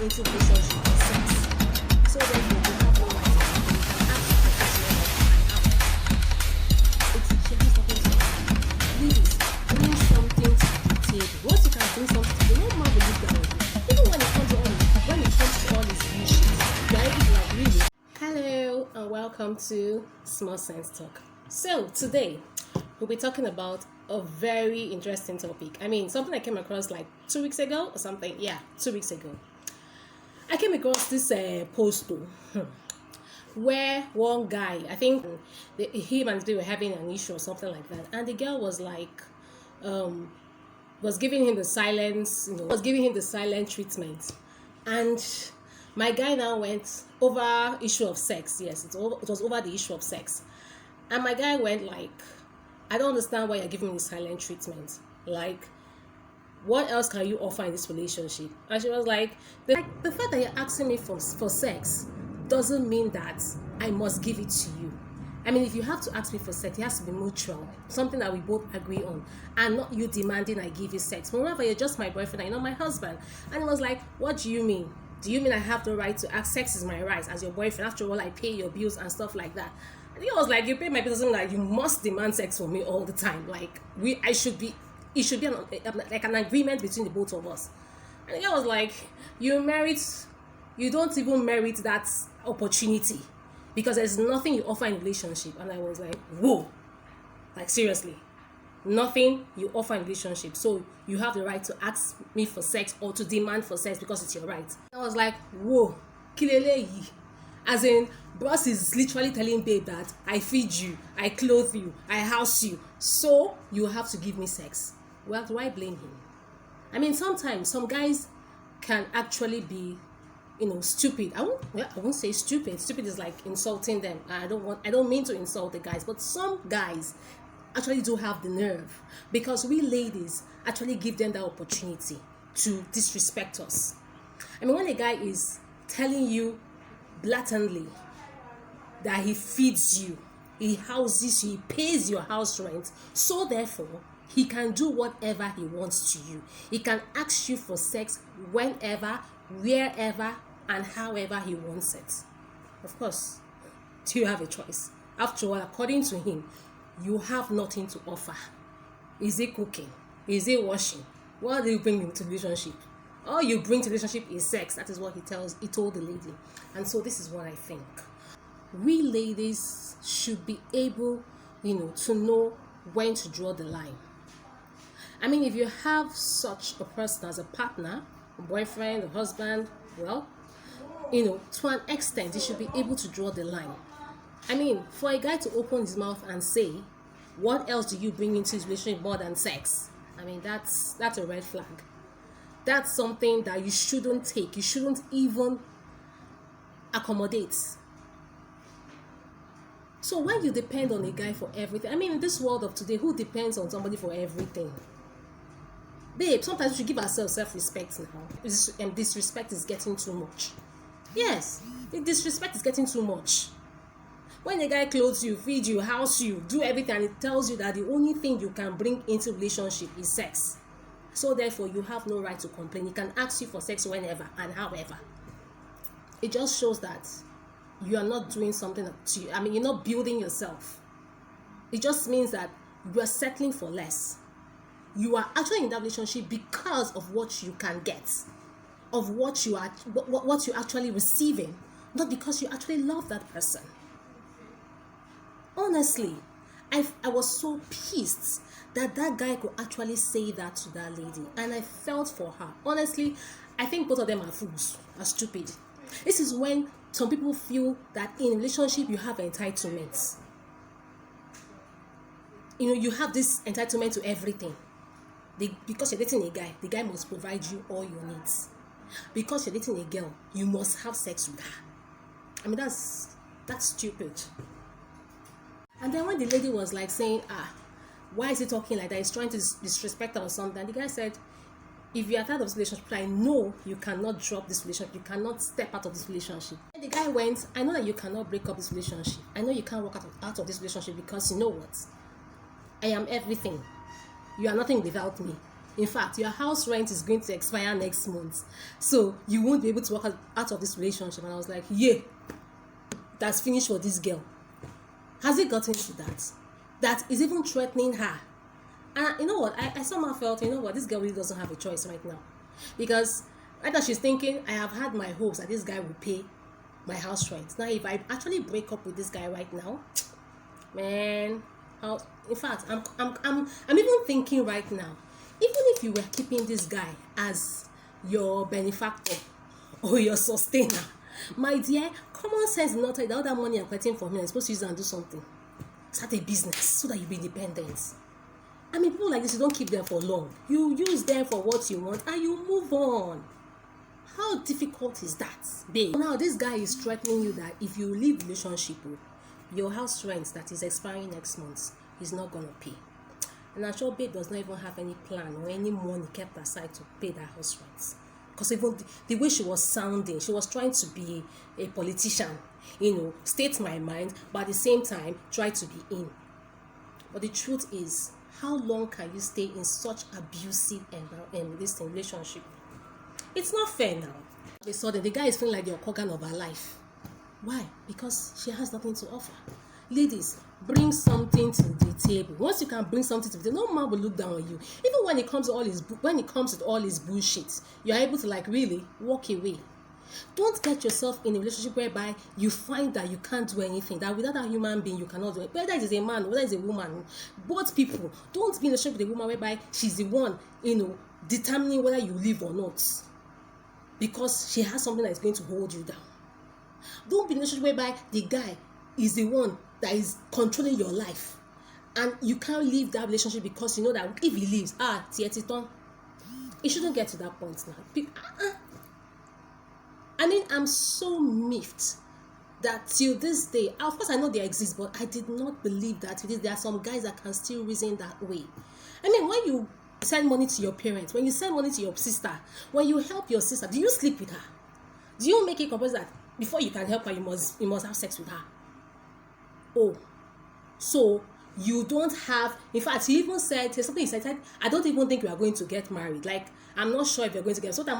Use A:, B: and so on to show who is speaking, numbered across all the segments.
A: into relationship with sex. So therefore, you have no right to complain. You can ask for sex whenever and however. It should be something to please bring something to the table. Once you can bring something to the table, no man will look down on you. Even when it comes to all this bullshit, you are able to like really. Hello and welcome to Small Sense Talk. So today we'll be talking about a very interesting topic. I mean, something I came across like 2 weeks ago or something. Yeah, 2 weeks ago. I came across this post where one guy, I think him and they were having an issue or something like that, and the girl was like, was giving him the silence, was giving him the silent treatment, and my guy now went over issue of sex. Yes, it was over the issue of sex, and my guy went like, I don't understand why you're giving me silent treatment. Like, what else can you offer in this relationship? And she was like, the fact that you're asking me for sex doesn't mean that I must give it to you. I mean, if you have to ask me for sex, it has to be mutual, something that we both agree on, and not you demanding I give you sex. Moreover, you're just my boyfriend and you're not my husband. And he was like, what do you mean? Do you mean I have the right to ask? Sex is my right as your boyfriend. After all, I pay your bills and stuff like that. And he was like, you pay my bills, doesn't mean like you must demand sex from me all the time. Like, it should be like an agreement between the both of us. And the guy was like, you don't even merit that opportunity because there's nothing you offer in a relationship. And I was like, whoa, like seriously, nothing you offer in a relationship. So you have the right to ask me for sex or to demand for sex because it's your right. I was like, whoa, kilele yi. As in, boss is literally telling babe that I feed you, I clothe you, I house you, so you have to give me sex. Well, do I blame him? I mean, sometimes some guys can actually be, stupid. I won't say stupid. Stupid is like insulting them. I don't mean to insult the guys, but some guys actually do have the nerve because we ladies actually give them that opportunity to disrespect us. I mean, when a guy is telling you blatantly that he feeds you, he houses you, he pays your house rent, so therefore he can do whatever he wants to you. He can ask you for sex whenever, wherever, and however he wants it. Of course, do you have a choice? After all, according to him, you have nothing to offer. Is it cooking? Is it washing? What do you bring into relationship? All you bring to relationship is sex. That is what he told the lady. And so this is what I think. We ladies should be able, to know when to draw the line. I mean, if you have such a person as a partner, a boyfriend, a husband, well, to an extent, you should be able to draw the line. I mean, for a guy to open his mouth and say, what else do you bring into his relationship more than sex? I mean, that's a red flag. That's something that you shouldn't take. You shouldn't even accommodate. So when you depend on a guy for everything, I mean, in this world of today, who depends on somebody for everything? Babe, sometimes we should give ourselves self-respect now. Disrespect is getting too much. Yes, disrespect is getting too much. When a guy clothes you, feed you, house you, do everything, and it tells you that the only thing you can bring into relationship is sex. So therefore, you have no right to complain. He can ask you for sex whenever and however. It just shows that you are not doing something to you. I mean, you're not building yourself. It just means that you are settling for less. You are actually in that relationship because of what you can get, of what you're actually receiving, not because you actually love that person. Honestly, I was so pissed that guy could actually say that to that lady, and I felt for her. Honestly, I think both of them are fools, are stupid. This is when some people feel that in a relationship you have entitlements. You have this entitlement to everything. Because you're dating a guy, the guy must provide you all your needs. Because you're dating a girl, you must have sex with her. I mean, that's stupid. And then when the lady was like saying, why is he talking like that? He's trying to disrespect her or something. And the guy said, if you are tired of this relationship, I know you cannot drop this relationship. You cannot step out of this relationship. And the guy went, I know that you cannot break up this relationship. I know you can't walk out of this relationship because you know what? I am everything. You are nothing without me. In fact, your house rent is going to expire next month, so you won't be able to walk out of this relationship. And I was like, yeah, that's finished for this girl. Has it gotten to that? That is even threatening her. And you know what? I somehow felt, you know what, this girl really doesn't have a choice right now. Because right now she's thinking, I have had my hopes that this guy will pay my house rent. Now, if I actually break up with this guy right now, man, in fact, I'm even thinking right now, even if you were keeping this guy as your benefactor or your sustainer, my dear, common sense is not like the other money I'm collecting from him, I'm supposed to use it and do something. Start a business so that you be independent. I mean, people like this, you don't keep them for long. You use them for what you want and you move on. How difficult is that, babe? Now, this guy is threatening you that if you leave the relationship, your house rent that is expiring next month is not going to pay. And I'm sure babe does not even have any plan or any money kept aside to pay that house rent. Because even the way she was sounding, she was trying to be a politician, state my mind, but at the same time, try to be in. But the truth is, how long can you stay in such abusive relationship? It's not fair now. All of a sudden, the guy is feeling like the organ of her life. Why? Because she has nothing to offer. Ladies, bring something to the table. Once you can bring something to the table, no man will look down on you. Even when it comes to all his bullshit, you're able to really walk away. Don't get yourself in a relationship whereby you find that you can't do anything, that without a human being you cannot do it. Whether it is a man, whether it's a woman, both people. Don't be in a relationship with a woman whereby she's the one, determining whether you live or not, because she has something that is going to hold you down. Don't be in a relationship whereby the guy is the one that is controlling your life, and you can't leave that relationship because you know that if he leaves, it shouldn't get to that point now. I mean, I'm so miffed that till this day, of course I know they exist, but I did not believe that there are some guys that can still reason that way. I mean, when you send money to your parents, when you send money to your sister, when you help your sister, do you sleep with her? Do you make it compulsory that before you can help her, you must have sex with her? Oh, so you don't have, in fact, he even said something. He said, I don't even think we are going to get married. Like, I'm not sure if you're going to get. So what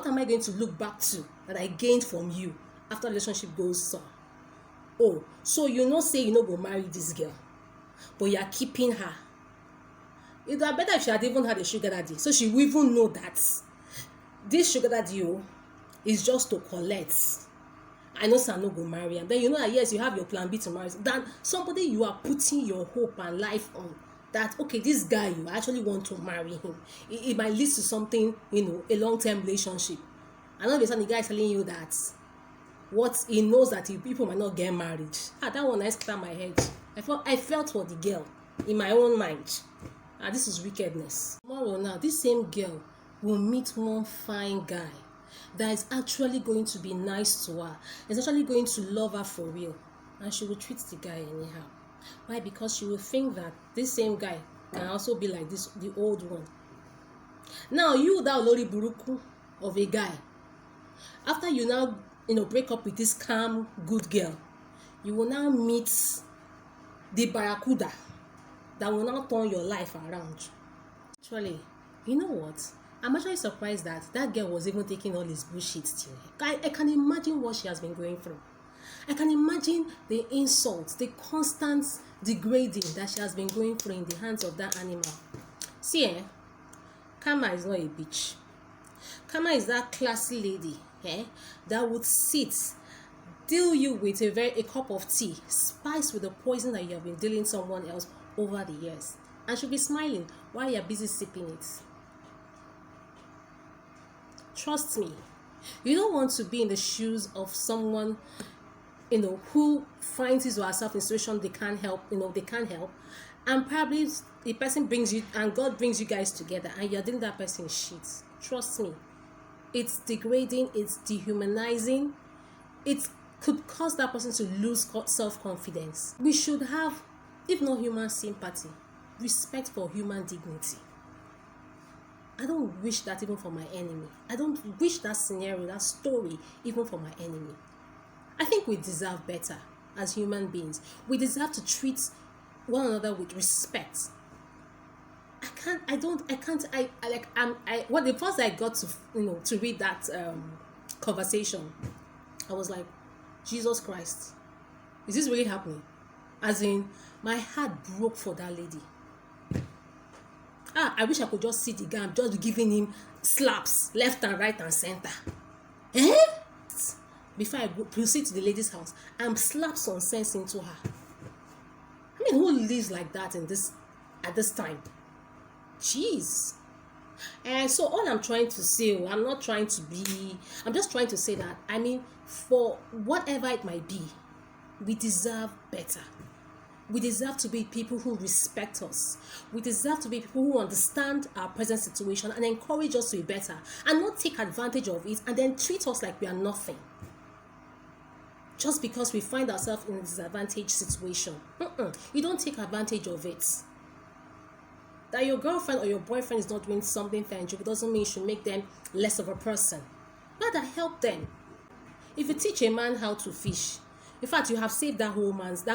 A: am I going to look back to that I gained from you after the relationship goes so? Oh, so say go marry this girl, but you are keeping her. It would be better if she had even had a sugar daddy, so she will even know that this sugar daddy is just to collect. I know Sam no go marry, and then that yes, you have your plan B to marry. Then somebody you are putting your hope and life on, that okay, this guy, you actually want to marry him. It might lead to something, a long-term relationship. And all of a sudden the guy is telling you that what he knows that people might not get married. That one nice clear my head. I felt for the girl in my own mind. This is wickedness. Tomorrow now, this same girl will meet one fine guy that is actually going to be nice to her, is actually going to love her for real, and she will treat the guy anyhow. Why? Because she will think that this same guy can also be like this, the old one. Now you, that Olori Buruku of a guy, after you now break up with this calm good girl, you will now meet the barracuda that will now turn your life around. Actually, you know what? I'm actually surprised that girl was even taking all this bullshit still. I can imagine what she has been going through. I can imagine the insults, the constant degrading that she has been going through in the hands of that animal. See, Karma is not a bitch. Karma is that classy lady that would deal you with a cup of tea, spiced with the poison that you have been dealing someone else over the years. And she'll be smiling while you're busy sipping it. Trust me, you don't want to be in the shoes of someone, who finds his or herself in a situation they can't help, and probably the person brings you, and God brings you guys together, and you're doing that person's shit. Trust me, it's degrading, it's dehumanizing, it could cause that person to lose self-confidence. We should have, if not human sympathy, respect for human dignity. I don't wish that even for my enemy. I don't wish that scenario, that story, even for my enemy. I think we deserve better as human beings. We deserve to treat one another with respect. what the first I got to, to read that conversation, I was like, Jesus Christ, is this really happening? As in, my heart broke for that lady. I wish I could just see the guy and just be giving him slaps left and right and center. Before I proceed to the lady's house, I'm slap some sense into her. I mean, who lives like that at this time? Jeez. And so all I'm trying to say, I'm just trying to say that, I mean, for whatever it might be, we deserve better. We deserve to be people who respect us. We deserve to be people who understand our present situation and encourage us to be better, and not take advantage of it and then treat us like we are nothing, just because we find ourselves in a disadvantaged situation. You don't take advantage of it. That your girlfriend or your boyfriend is not doing something for you doesn't mean you should make them less of a person. Rather, help them. If you teach a man how to fish, in fact, you have saved that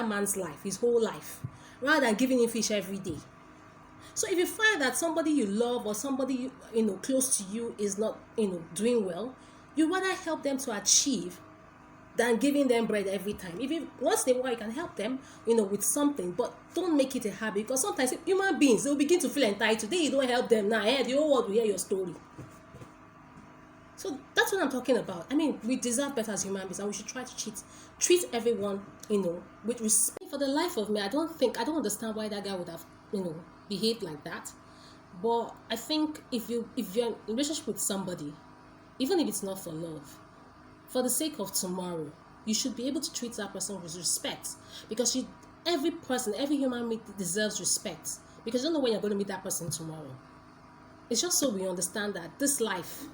A: man's life, his whole life, rather than giving him fish every day. So if you find that somebody you love or somebody close to you is not doing well, you rather help them to achieve than giving them bread every time. If you once in a while you can help them, with something, but don't make it a habit, because sometimes human beings, they'll begin to feel entitled. Today you don't help them, now the whole world will hear your story. So that's what I'm talking about. I mean, we deserve better as human beings, and we should try to treat everyone, with respect. For the life of me, I don't understand why that guy would have, behaved like that. But I think if you're in a relationship with somebody, even if it's not for love, for the sake of tomorrow, you should be able to treat that person with respect, because every human being deserves respect, because you don't know when you're going to meet that person tomorrow. It's just so we understand that this life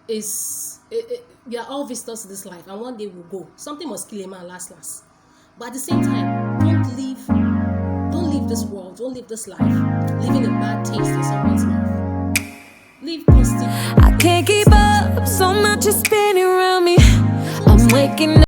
A: is, we are all visitors to this life, and one day we'll go. Something must kill a man last. But at the same time, don't leave this world, don't leave this life leaving a bad taste in someone's mouth. Leave positive.
B: I can't keep up, so much is spinning around me. I'm waking up.